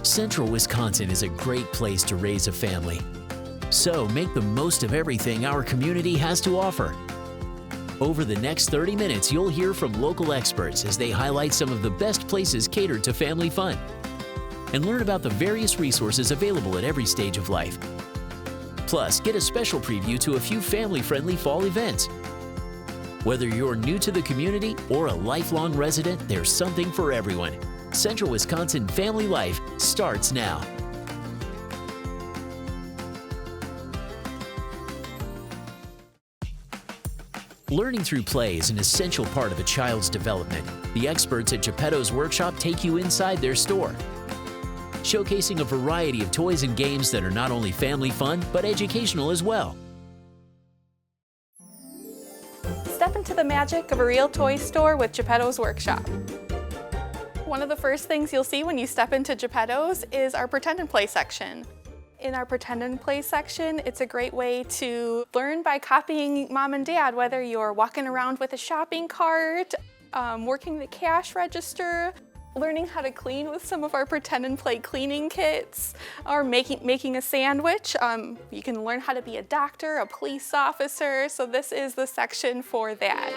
Central Wisconsin is a great place to raise a family. So make the most of everything our community has to offer. Over the next 30 minutes, you'll hear from local experts as they highlight some of the best places catered to family fun and learn about the various resources available at every stage of life. Plus, get a special preview to a few family-friendly fall events. Whether you're new to the community or a lifelong resident, there's something for everyone. Central Wisconsin Family Life starts now. Learning through play is an essential part of a child's development. The experts at Geppetto's Workshop take you inside their store, showcasing a variety of toys and games that are not only family fun, but educational as well. Step into the magic of a real toy store with Geppetto's Workshop. One of the first things you'll see when you step into Geppetto's is our Pretend and Play section. In our Pretend and Play section, it's a great way to learn by copying mom and dad, whether you're walking around with a shopping cart, working the cash register, learning how to clean with some of our Pretend and Play cleaning kits, or making a sandwich. You can learn how to be a doctor, a police officer, so this is the section for that.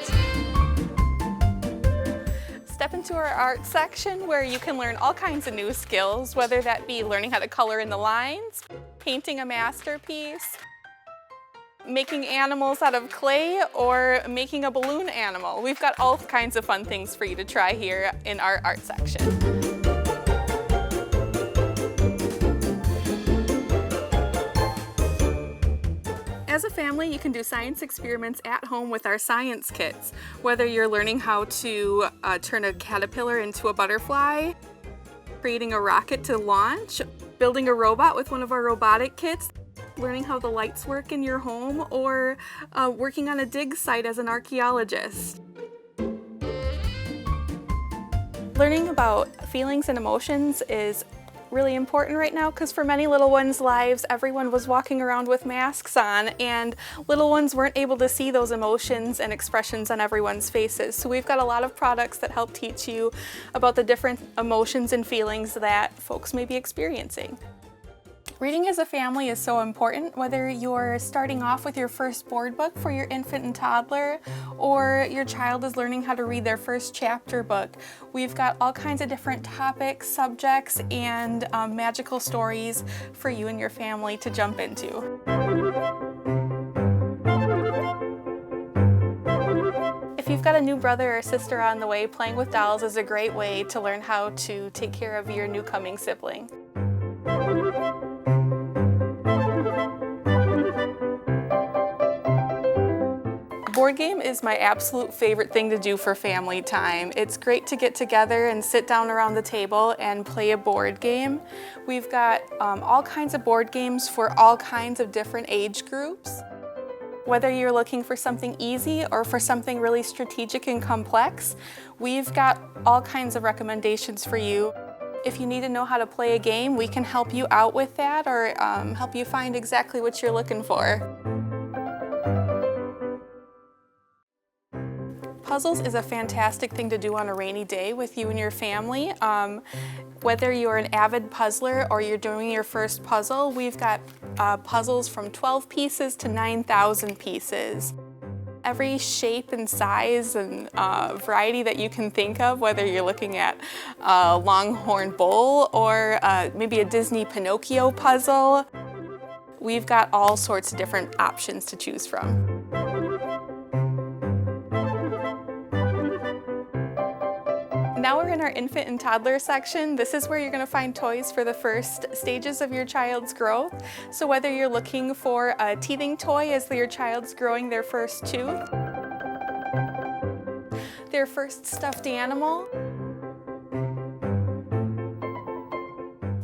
Step into our art section where you can learn all kinds of new skills, whether that be learning how to color in the lines, painting a masterpiece, making animals out of clay, or making a balloon animal. We've got all kinds of fun things for you to try here in our art section. As a family, you can do science experiments at home with our science kits, whether you're learning how to turn a caterpillar into a butterfly, creating a rocket to launch, building a robot with one of our robotic kits, learning how the lights work in your home, or working on a dig site as an archaeologist. Learning about feelings and emotions is really important right now because for many little ones' lives, everyone was walking around with masks on and little ones weren't able to see those emotions and expressions on everyone's faces. So we've got a lot of products that help teach you about the different emotions and feelings that folks may be experiencing. Reading as a family is so important, whether you're starting off with your first board book for your infant and toddler, or your child is learning how to read their first chapter book. We've got all kinds of different topics, subjects, and magical stories for you and your family to jump into. If you've got a new brother or sister on the way, playing with dolls is a great way to learn how to take care of your new coming sibling. Board game is my absolute favorite thing to do for family time. It's great to get together and sit down around the table and play a board game. We've got all kinds of board games for all kinds of different age groups. Whether you're looking for something easy or for something really strategic and complex, we've got all kinds of recommendations for you. If you need to know how to play a game, we can help you out with that or help you find exactly what you're looking for. Puzzles is a fantastic thing to do on a rainy day with you and your family. Whether you're an avid puzzler or you're doing your first puzzle, we've got puzzles from 12 pieces to 9,000 pieces. Every shape and size and variety that you can think of, whether you're looking at a Longhorn Bull or maybe a Disney Pinocchio puzzle, we've got all sorts of different options to choose from. Now we're in our infant and toddler section. This is where you're going to find toys for the first stages of your child's growth. So whether you're looking for a teething toy as your child's growing their first tooth, their first stuffed animal,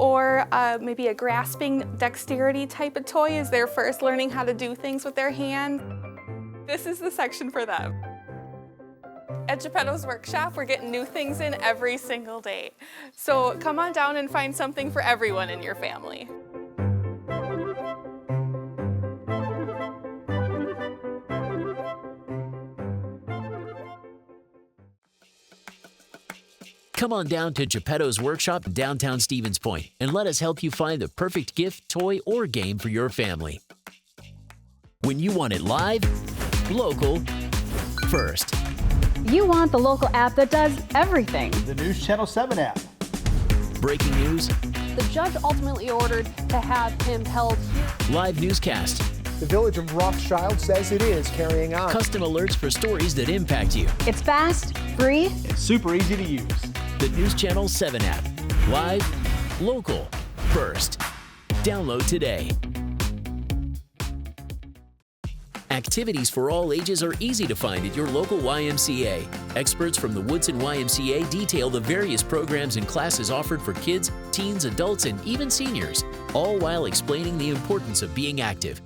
or maybe a grasping dexterity type of toy as they're first learning how to do things with their hand, this is the section for them. At Geppetto's Workshop, we're getting new things in every single day. So come on down and find something for everyone in your family. Come on down to Geppetto's Workshop in downtown Stevens Point and let us help you find the perfect gift, toy, or game for your family. When you want it live, local, first. You want the local app that does everything. The News Channel 7 app. Breaking news, The judge ultimately ordered to have him held here. live newscast, The Village of Rothschild says it is carrying on. custom alerts for stories that impact you. It's fast, free. It's super easy to use. The News Channel 7 app. Live, local, first. Download today. Activities for all ages are easy to find at your local YMCA. Experts from the Woodson YMCA detail the various programs and classes offered for kids, teens, adults, and even seniors, all while explaining the importance of being active.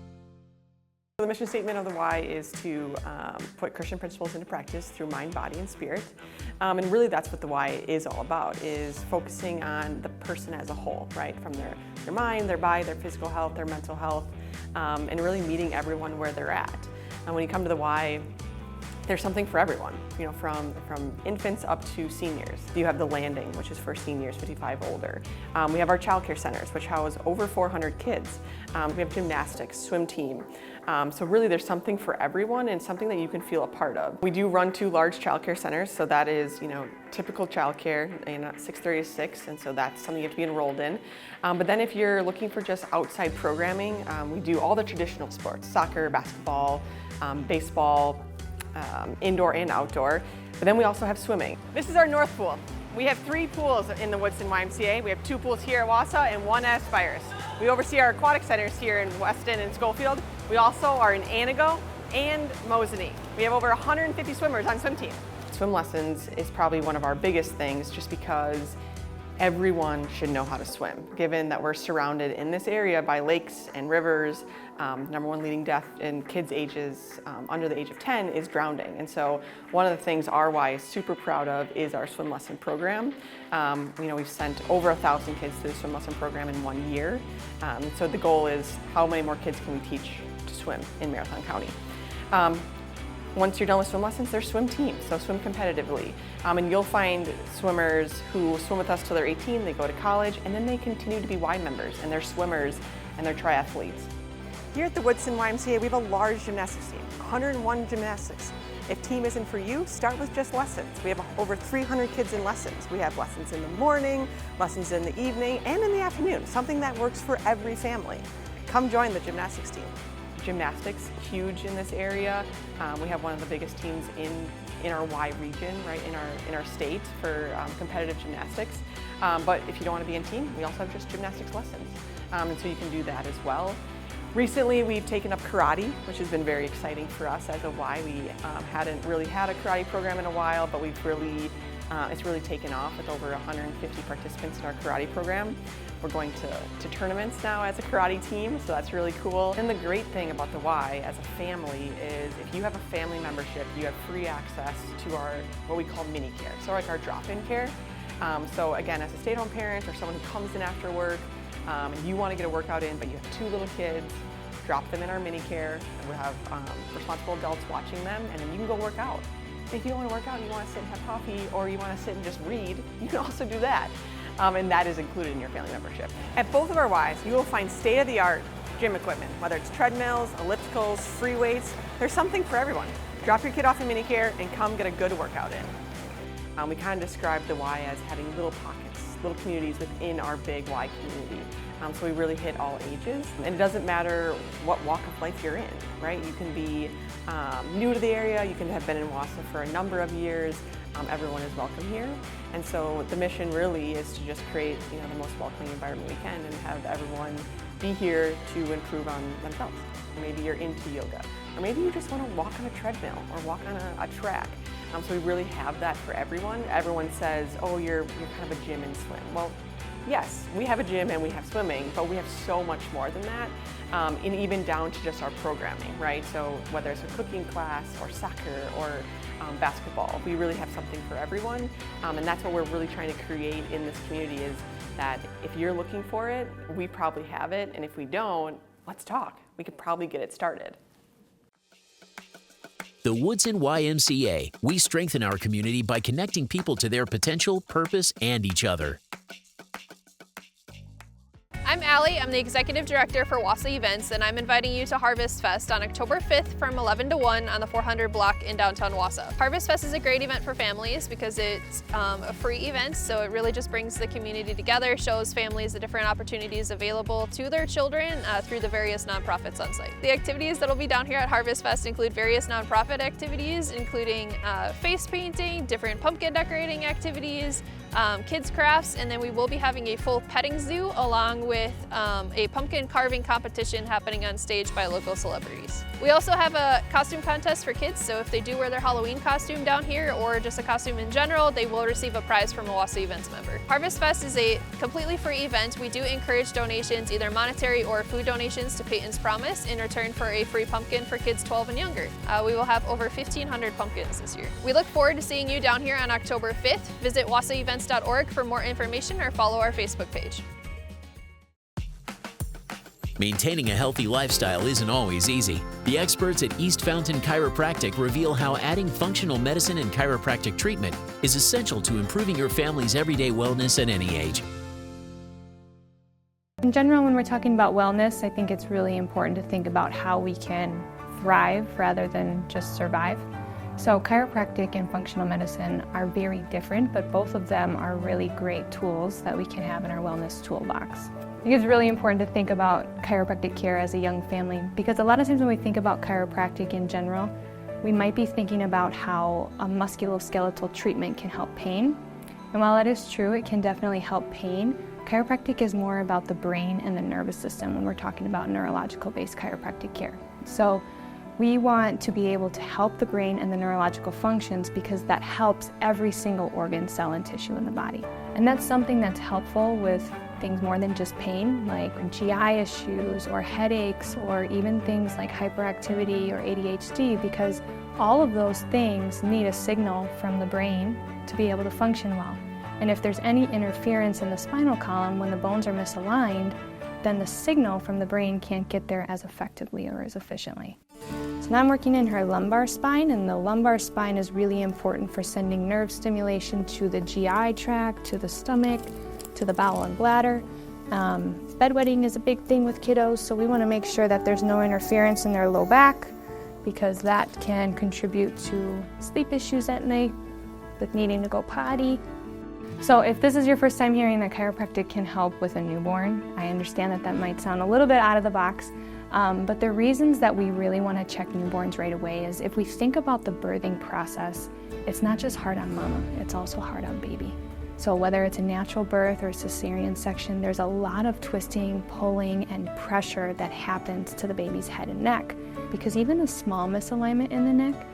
The mission statement of the Y is to put Christian principles into practice through mind, body, and spirit. And really that's what the Y is all about, is focusing on the person as a whole, right? From their mind, their body, their physical health, their mental health, and really meeting everyone where they're at. And when you come to the Y, there's something for everyone, you know, from infants up to seniors. You have the landing, which is for seniors 55 older. We have our child care centers, which house over 400 kids. We have gymnastics, swim team. So really there's something for everyone and something that you can feel a part of. We do run 2 large child care centers, so that is, you know, typical child care, 6:30 to 6, and so that's something you have to be enrolled in. But then if you're looking for just outside programming, we do all the traditional sports, soccer, basketball, baseball, indoor and outdoor. But then we also have swimming. This is our North Pool. We have 3 pools in the Woodson YMCA. We have 2 pools here at Wausau and 1 at Aspires. We oversee our aquatic centers here in Weston and Schofield. We also are in Anago and Mosinee. We have over 150 swimmers on swim team. Swim lessons is probably one of our biggest things, just because everyone should know how to swim, given that we're surrounded in this area by lakes and rivers. #1 leading death in kids ages under the age of 10 is drowning. And so one of the things our Y is super proud of is our swim lesson program. You know, we've sent over 1,000 kids through the swim lesson program in 1 year. So the goal is, how many more kids can we teach to swim in Marathon County? Once you're done with swim lessons, there's swim teams, so swim competitively. And you'll find swimmers who swim with us till they're 18, they go to college, and then they continue to be Y members, and they're swimmers, and they're triathletes. Here at the Woodson YMCA, we have a large gymnastics team, 101 gymnastics. If team isn't for you, start with just lessons. We have over 300 kids in lessons. We have lessons in the morning, lessons in the evening, and in the afternoon, something that works for every family. Come join the gymnastics team. Gymnastics, huge in this area. We have one of the biggest teams in our Y region, right, in our state for competitive gymnastics. But if you don't want to be in team, we also have just gymnastics lessons. And so you can do that as well. Recently, we've taken up karate, which has been very exciting for us as a Y. We hadn't really had a karate program in a while, but it's really taken off with over 150 participants in our karate program. We're going to tournaments now as a karate team, so that's really cool. And the great thing about the Y as a family is, if you have a family membership, you have free access to our, what we call mini care, so like our drop-in care. So again, as a stay-at-home parent or someone who comes in after work, and you want to get a workout in, but you have 2 little kids, drop them in our mini care, and we'll have responsible adults watching them, and then you can go work out. If you don't want to work out, you want to sit and have coffee, or you want to sit and just read, you can also do that. And that is included in your family membership. At both of our Ys, you will find state-of-the-art gym equipment, whether it's treadmills, ellipticals, free weights. There's something for everyone. Drop your kid off in mini care and come get a good workout in. We kind of describe the Y as having little pockets, little communities within our big Y community. So we really hit all ages. And it doesn't matter what walk of life you're in, right? You can be new to the area, you can have been in Wausau for a number of years. Everyone is welcome here. And so the mission really is to just create, you know, the most welcoming environment we can and have everyone be here to improve on themselves. Maybe you're into yoga, or maybe you just want to walk on a treadmill or walk on a track. So we really have that for everyone. Everyone says, oh, you're kind of a gym and swim. Well, yes, we have a gym and we have swimming, but we have so much more than that, and even down to just our programming, right? So whether it's a cooking class or soccer or basketball, we really have something for everyone, and that's what we're really trying to create in this community, is that if you're looking for it, we probably have it, and if we don't, let's talk. We could probably get it started. The Woodson YMCA. We strengthen our community by connecting people to their potential, purpose, and each other. I'm Allie, I'm the Executive Director for WASA Events, and I'm inviting you to Harvest Fest on October 5th from 11 to 1 on the 400 block in downtown Wausau. Harvest Fest is a great event for families because it's a free event, so it really just brings the community together, shows families the different opportunities available to their children through the various nonprofits on site. The activities that will be down here at Harvest Fest include various nonprofit activities, including face painting, different pumpkin decorating activities, kids crafts, and then we will be having a full petting zoo along with a pumpkin carving competition happening on stage by local celebrities. We also have a costume contest for kids, so if they do wear their Halloween costume down here or just a costume in general, they will receive a prize from a WASA Events member. Harvest Fest is a completely free event. We do encourage donations, either monetary or food donations, to Peyton's Promise in return for a free pumpkin for kids 12 and younger. We will have over 1,500 pumpkins this year. We look forward to seeing you down here on October 5th. Visit wasaevents.org for more information or follow our Facebook page. Maintaining a healthy lifestyle isn't always easy. The experts at East Fountain Chiropractic reveal how adding functional medicine and chiropractic treatment is essential to improving your family's everyday wellness at any age. In general, when we're talking about wellness, I think it's really important to think about how we can thrive rather than just survive. So chiropractic and functional medicine are very different, but both of them are really great tools that we can have in our wellness toolbox. I think it's really important to think about chiropractic care as a young family, because a lot of times when we think about chiropractic in general, we might be thinking about how a musculoskeletal treatment can help pain. And while that is true, it can definitely help pain, chiropractic is more about the brain and the nervous system when we're talking about neurological-based chiropractic care. So we want to be able to help the brain and the neurological functions because that helps every single organ, cell, and tissue in the body. And that's something that's helpful with things more than just pain, like GI issues or headaches or even things like hyperactivity or ADHD, because all of those things need a signal from the brain to be able to function well. And if there's any interference in the spinal column when the bones are misaligned, then the signal from the brain can't get there as effectively or as efficiently. So now I'm working in her lumbar spine, and the lumbar spine is really important for sending nerve stimulation to the GI tract, to the stomach, to the bowel and bladder. Bedwetting is a big thing with kiddos, so we want to make sure that there's no interference in their low back, because that can contribute to sleep issues at night with needing to go potty. So if this is your first time hearing that chiropractic can help with a newborn, I understand that that might sound a little bit out of the box, but the reasons that we really want to check newborns right away is if we think about the birthing process, it's not just hard on mama, it's also hard on baby. So whether it's a natural birth or a cesarean section, there's a lot of twisting, pulling, and pressure that happens to the baby's head and neck, because even a small misalignment in the neck,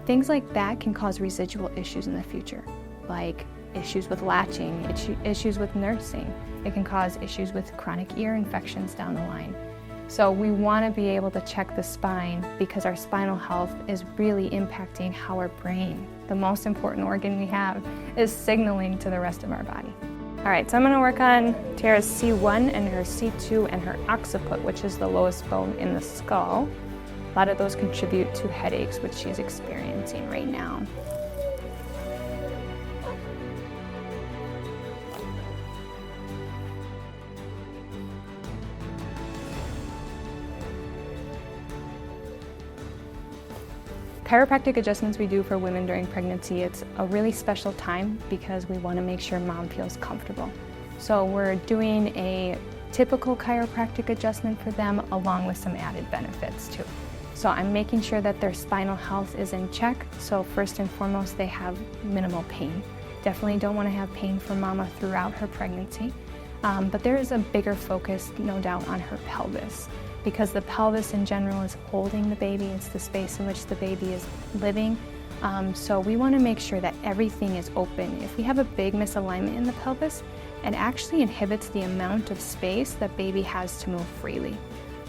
things like that can cause residual issues in the future, like issues with latching, issues with nursing. It can cause issues with chronic ear infections down the line. So we want to be able to check the spine because our spinal health is really impacting how our brain, the most important organ we have, is signaling to the rest of our body. All right, so I'm going to work on Tara's C1 and her C2 and her occiput, which is the lowest bone in the skull. A lot of those contribute to headaches, which she's experiencing right now. Chiropractic adjustments we do for women during pregnancy, it's a really special time because we want to make sure mom feels comfortable. So we're doing a typical chiropractic adjustment for them along with some added benefits too. So I'm making sure that their spinal health is in check. So first and foremost, they have minimal pain. Definitely don't want to have pain for mama throughout her pregnancy. But there is a bigger focus, no doubt, on her pelvis, because the pelvis in general is holding the baby. It's the space in which the baby is living. So we want to make sure that everything is open. If we have a big misalignment in the pelvis, it actually inhibits the amount of space that baby has to move freely.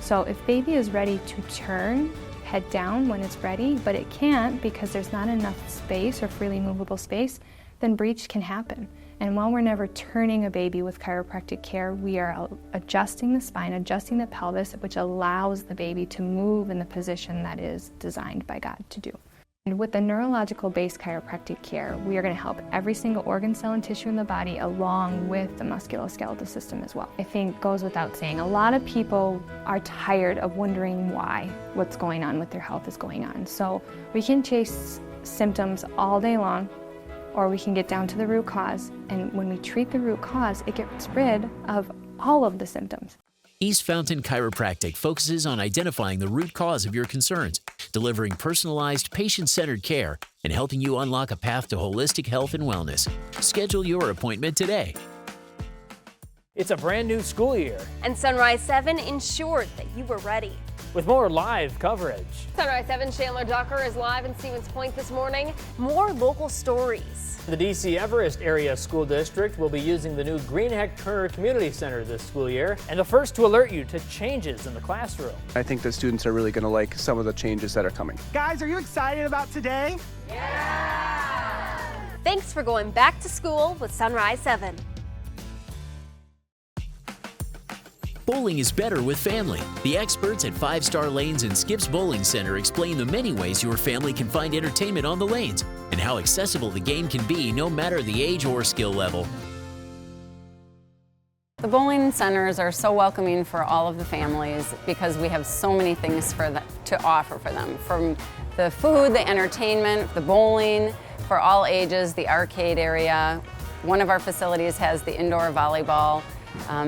So if baby is ready to turn head down when it's ready, but it can't because there's not enough space or freely movable space, then breach can happen. And while we're never turning a baby with chiropractic care, we are adjusting the spine, adjusting the pelvis, which allows the baby to move in the position that is designed by God to do. And with the neurological-based chiropractic care, we are going to help every single organ, cell, and tissue in the body along with the musculoskeletal system as well. I think goes without saying, a lot of people are tired of wondering why what's going on with their health is going on. So we can chase symptoms all day long, or we can get down to the root cause. And when we treat the root cause, it gets rid of all of the symptoms. East Fountain Chiropractic focuses on identifying the root cause of your concerns, delivering personalized, patient-centered care, and helping you unlock a path to holistic health and wellness. Schedule your appointment today. It's a brand new school year, and Sunrise 7 ensured that you were ready. with more live coverage. Sunrise 7 Chandler Ducker is live in Stevens Point this morning. More local stories. The D.C. Everest Area School District will be using the new Greenheck Turner Community Center this school year, and the first to alert you to changes in the classroom. I think the students are really going to like some of the changes that are coming. Guys, are you excited about today? Yeah! Thanks for going back to school with Sunrise 7. Bowling is better with family. The experts at 5 Star Lanes and Skips Bowling Center explain the many ways your family can find entertainment on the lanes and how accessible the game can be no matter the age or skill level. The bowling centers are so welcoming for all of the families because we have so many things to offer for them. From the food, the entertainment, the bowling, for all ages, the arcade area. One of our facilities has the indoor volleyball,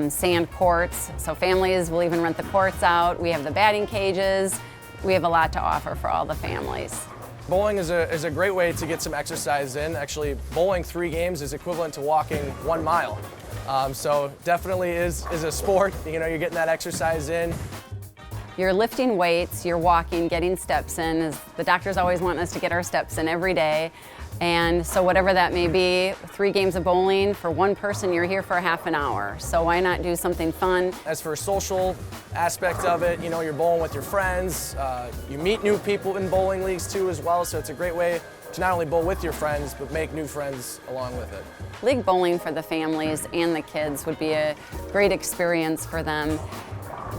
sand courts, so families will even rent the courts out. We have the batting cages. We have a lot to offer for all the families. Bowling is a great way to get some exercise in. Actually, bowling 3 games is equivalent to walking 1 mile. So definitely is a sport. You know, you're getting that exercise in. You're lifting weights, you're walking, getting steps in. As the doctors always want us to get our steps in every day. And so whatever that may be, 3 games of bowling, for one person you're here for a half an hour. So why not do something fun? As for social aspect of it, you know, you're bowling with your friends. You meet new people in bowling leagues too as well, so it's a great way to not only bowl with your friends, but make new friends along with it. League bowling for the families and the kids would be a great experience for them.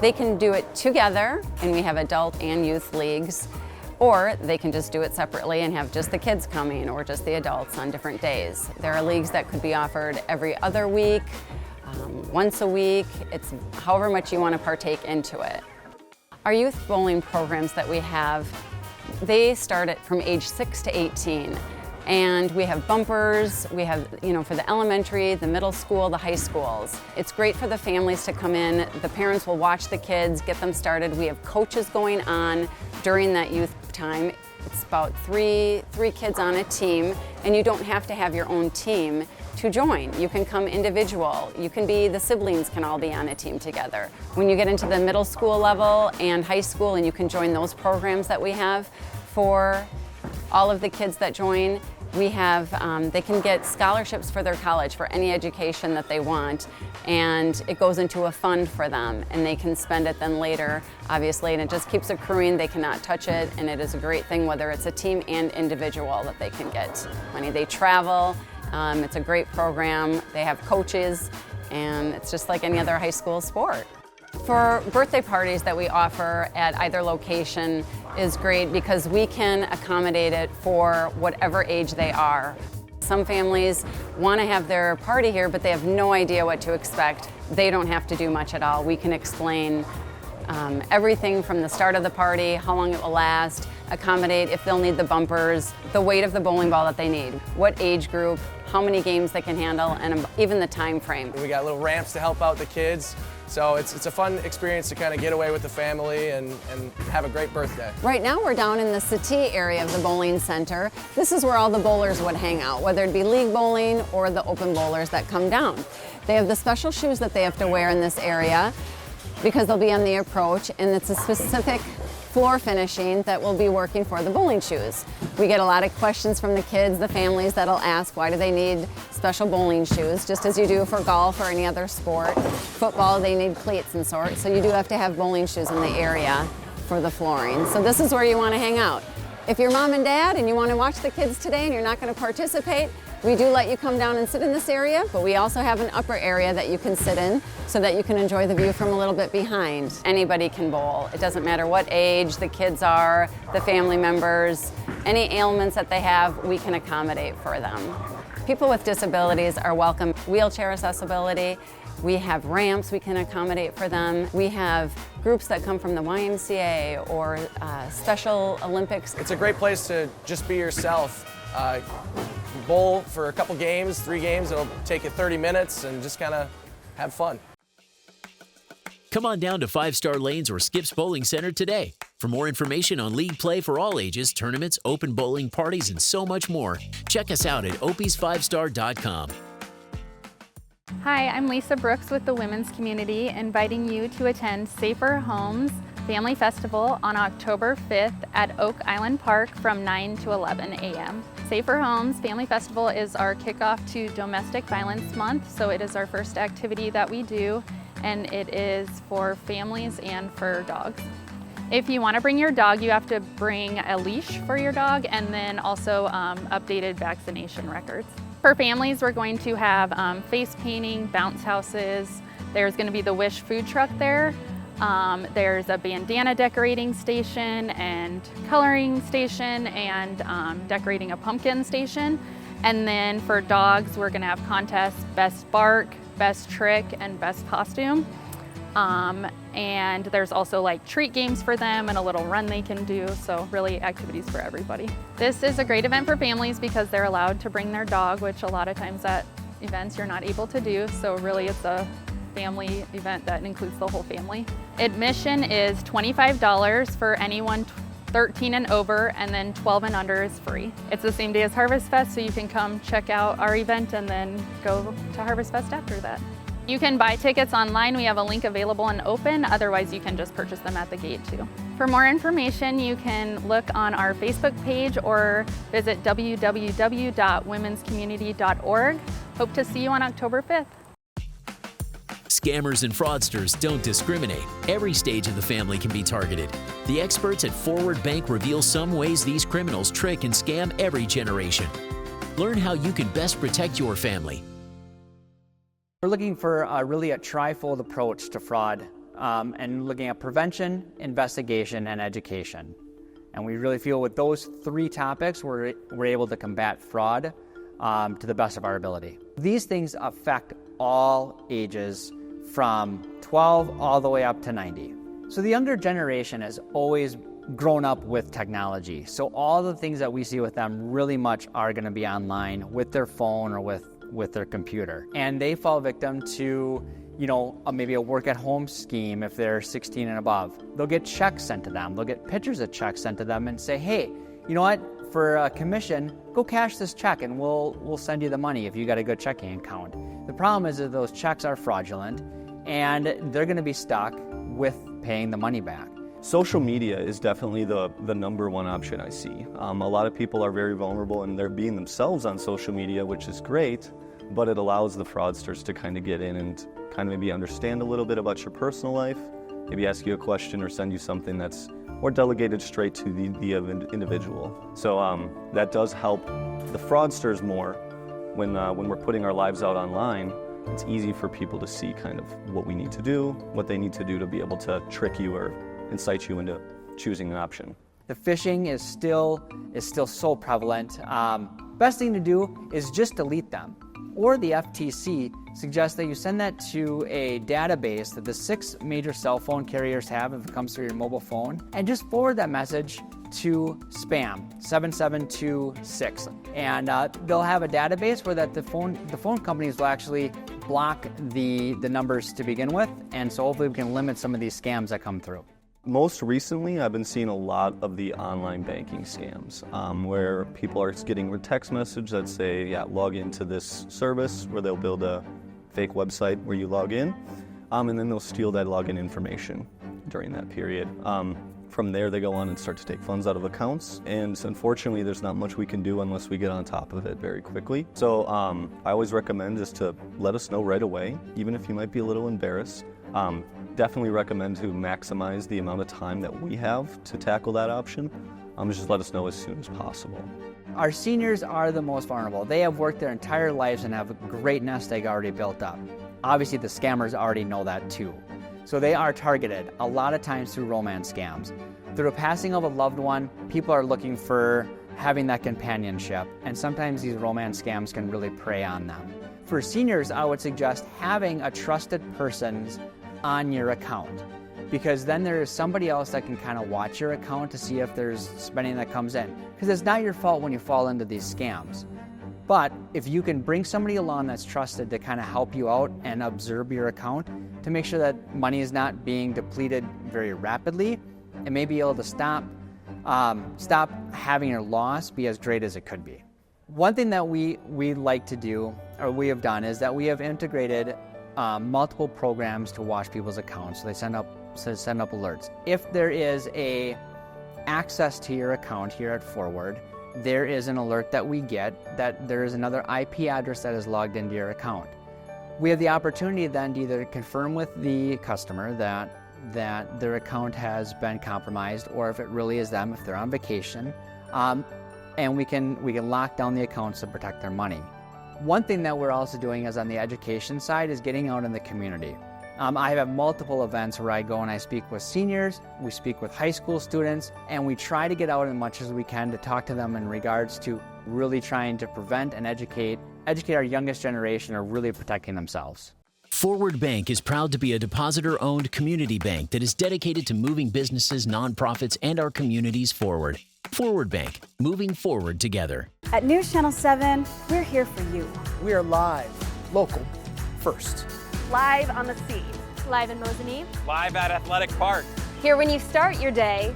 They can do it together, and we have adult and youth leagues. Or they can just do it separately and have just the kids coming or just the adults on different days. There are leagues that could be offered every other week, once a week. It's however much you want to partake into it. Our youth bowling programs that we have, they start from age 6 to 18. And we have bumpers, we have, you know, for the elementary, the middle school, the high schools. It's great for the families to come in. The parents will watch the kids, get them started. We have coaches going on during that youth time. It's about three kids on a team, and you don't have to have your own team to join. You can come individual. You can be, the siblings can all be on a team together. When you get into the middle school level and high school, and you can join those programs that we have for all of the kids that join, we have, they can get scholarships for their college for any education that they want, and it goes into a fund for them, and they can spend it then later, obviously, and it just keeps accruing. They cannot touch it, and it is a great thing whether it's a team and individual that they can get money. They travel, it's a great program, they have coaches, and it's just like any other high school sport. For birthday parties that we offer at either location is great because we can accommodate it for whatever age they are. Some families want to have their party here, but they have no idea what to expect. They don't have to do much at all. We can explain everything from the start of the party, how long it will last, accommodate if they'll need the bumpers, the weight of the bowling ball that they need, what age group, how many games they can handle, and even the time frame. We got little ramps to help out the kids. So it's a fun experience to kind of get away with the family and have a great birthday. Right now we're down in the settee area of the bowling center. This is where all the bowlers would hang out, whether it be league bowling or the open bowlers that come down. They have the special shoes that they have to wear in this area because they'll be on the approach, and it's a specific floor finishing that will be working for the bowling shoes. We get a lot of questions from the kids, the families that'll ask why do they need special bowling shoes, just as you do for golf or any other sport. Football, they need cleats and sorts, so you do have to have bowling shoes in the area for the flooring. So this is where you want to hang out. If you're mom and dad and you want to watch the kids today and you're not going to participate, we do let you come down and sit in this area, but we also have an upper area that you can sit in so that you can enjoy the view from a little bit behind. Anybody can bowl. It doesn't matter what age the kids are, the family members. Any ailments that they have, we can accommodate for them. People with disabilities are welcome. Wheelchair accessibility. We have ramps we can accommodate for them. We have groups that come from the YMCA or Special Olympics. It's a great place to just be yourself. Bowl for a couple games, 3 games. It'll take you 30 minutes and just kind of have fun. Come on down to 5 Star Lanes or Skips Bowling Center today. For more information on league play for all ages, tournaments, open bowling, parties, and so much more, check us out at opies5star.com. Hi, I'm Lisa Brooks with the Women's Community, inviting you to attend Safer Homes Family Festival on October 5th at Oak Island Park from 9 to 11 a.m. Safer Homes Family Festival is our kickoff to Domestic Violence Month, so it is our first activity that we do, and it is for families and for dogs. If you want to bring your dog, you have to bring a leash for your dog and then also updated vaccination records. For families, we're going to have face painting, bounce houses. There's going to be the Wish food truck there. There's a bandana decorating station and coloring station and decorating a pumpkin station. And then for dogs, we're going to have contests, best bark, best trick, and best costume. And there's also like treat games for them and a little run they can do, so really activities for everybody. This is a great event for families because they're allowed to bring their dog, which a lot of times at events you're not able to do, so really it's a family event that includes the whole family. Admission is $25 for anyone 13 and over, and then 12 and under is free. It's the same day as Harvest Fest, so you can come check out our event and then go to Harvest Fest after that. You can buy tickets online. We have a link available in Open. Otherwise, you can just purchase them at the gate too. For more information, you can look on our Facebook page or visit www.womenscommunity.org. Hope to see you on October 5th. Scammers and fraudsters don't discriminate. Every stage of the family can be targeted. The experts at Forward Bank reveal some ways these criminals trick and scam every generation. Learn how you can best protect your family. We're looking for really a trifold approach to fraud and looking at prevention, investigation, and education. And we really feel with those 3 topics, we're able to combat fraud to the best of our ability. These things affect all ages from 12 all the way up to 90. So the younger generation has always grown up with technology. So all the things that we see with them really much are going to be online with their phone or with their computer. And they fall victim to, maybe a work at home scheme if they're 16 and above. They'll get checks sent to them. They'll get pictures of checks sent to them and say, hey, you know what? For a commission, go cash this check and we'll send you the money if you got a good checking account. The problem is that those checks are fraudulent and they're going to be stuck with paying the money back. Social media is definitely the number one option I see. A lot of people are very vulnerable and they're being themselves on social media, which is great, but it allows the fraudsters to kind of get in and kind of maybe understand a little bit about your personal life, maybe ask you a question or send you something that's more delegated straight to the individual. So that does help the fraudsters more when we're putting our lives out online. It's easy for people to see kind of what we need to do, what they need to do to be able to trick you or incite you into choosing an option. The phishing is still so prevalent. Best thing to do is just delete them. Or the FTC suggests that you send that to a database that the 6 major cell phone carriers have if it comes through your mobile phone, and just forward that message to spam 7726. And they'll have a database where that the phone companies will actually block the numbers to begin with, and so hopefully we can limit some of these scams that come through. Most recently, I've been seeing a lot of the online banking scams where people are getting a text message that say, log into this service, where they'll build a fake website where you log in, and then they'll steal that login information during that period. From there, they go on and start to take funds out of accounts, and unfortunately, there's not much we can do unless we get on top of it very quickly. So I always recommend is to let us know right away, even if you might be a little embarrassed. Definitely recommend to maximize the amount of time that we have to tackle that option. Just let us know as soon as possible. Our seniors are the most vulnerable. They have worked their entire lives and have a great nest egg already built up. Obviously, the scammers already know that too. So they are targeted a lot of times through romance scams. Through a passing of a loved one, people are looking for having that companionship, and sometimes these romance scams can really prey on them. For seniors, I would suggest having a trusted person on your account, because then there is somebody else that can kind of watch your account to see if there's spending that comes in. Because it's not your fault when you fall into these scams. But if you can bring somebody along that's trusted to kind of help you out and observe your account to make sure that money is not being depleted very rapidly, and may be able to stop having your loss be as great as it could be. One thing that we like to do, or we have done, is that we have integrated multiple programs to watch people's accounts. So they send up alerts. If there is a access to your account here at Forward, there is an alert that we get that there is another IP address that is logged into your account. We have the opportunity then to either confirm with the customer that their account has been compromised, or if it really is them, if they're on vacation, and we can lock down the accounts to protect their money. One thing that we're also doing is on the education side is getting out in the community. I have multiple events where I go and I speak with seniors, we speak with high school students, and we try to get out as much as we can to talk to them in regards to really trying to prevent and educate our youngest generation of really protecting themselves. Forward Bank is proud to be a depositor-owned community bank that is dedicated to moving businesses, nonprofits, and our communities forward. Forward Bank, moving forward together. At News Channel 7, we're here for you. We are live, local, first. Live on the scene. Live in Mosinee. Live at Athletic Park. Here when you start your day.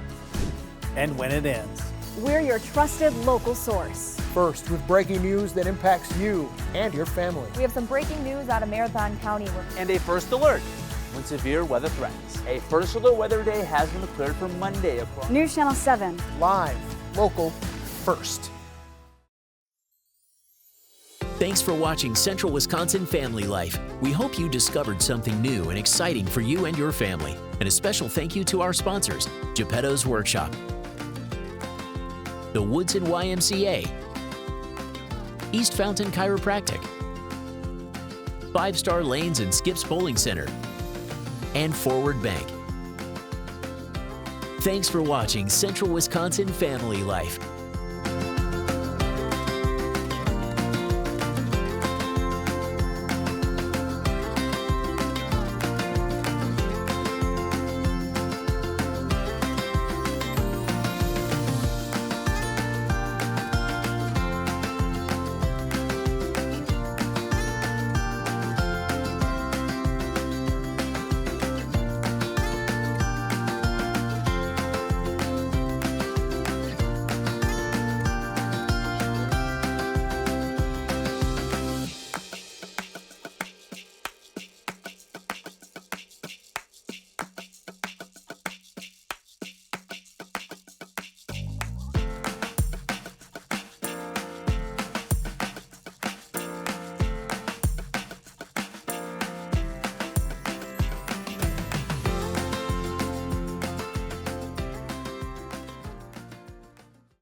And when it ends. We're your trusted local source. First with breaking news that impacts you and your family. We have some breaking news out of Marathon County. And a first alert when severe weather threatens. A first alert weather day has been declared for Monday across News Channel 7. Live, local, first. Thanks for watching Central Wisconsin Family Life. We hope you discovered something new and exciting for you and your family. And a special thank you to our sponsors, Geppetto's Workshop, the Woodson YMCA, East Fountain Chiropractic, 5 Star Lanes and Skips Bowling Center, and Forward Bank. Thanks for watching Central Wisconsin Family Life.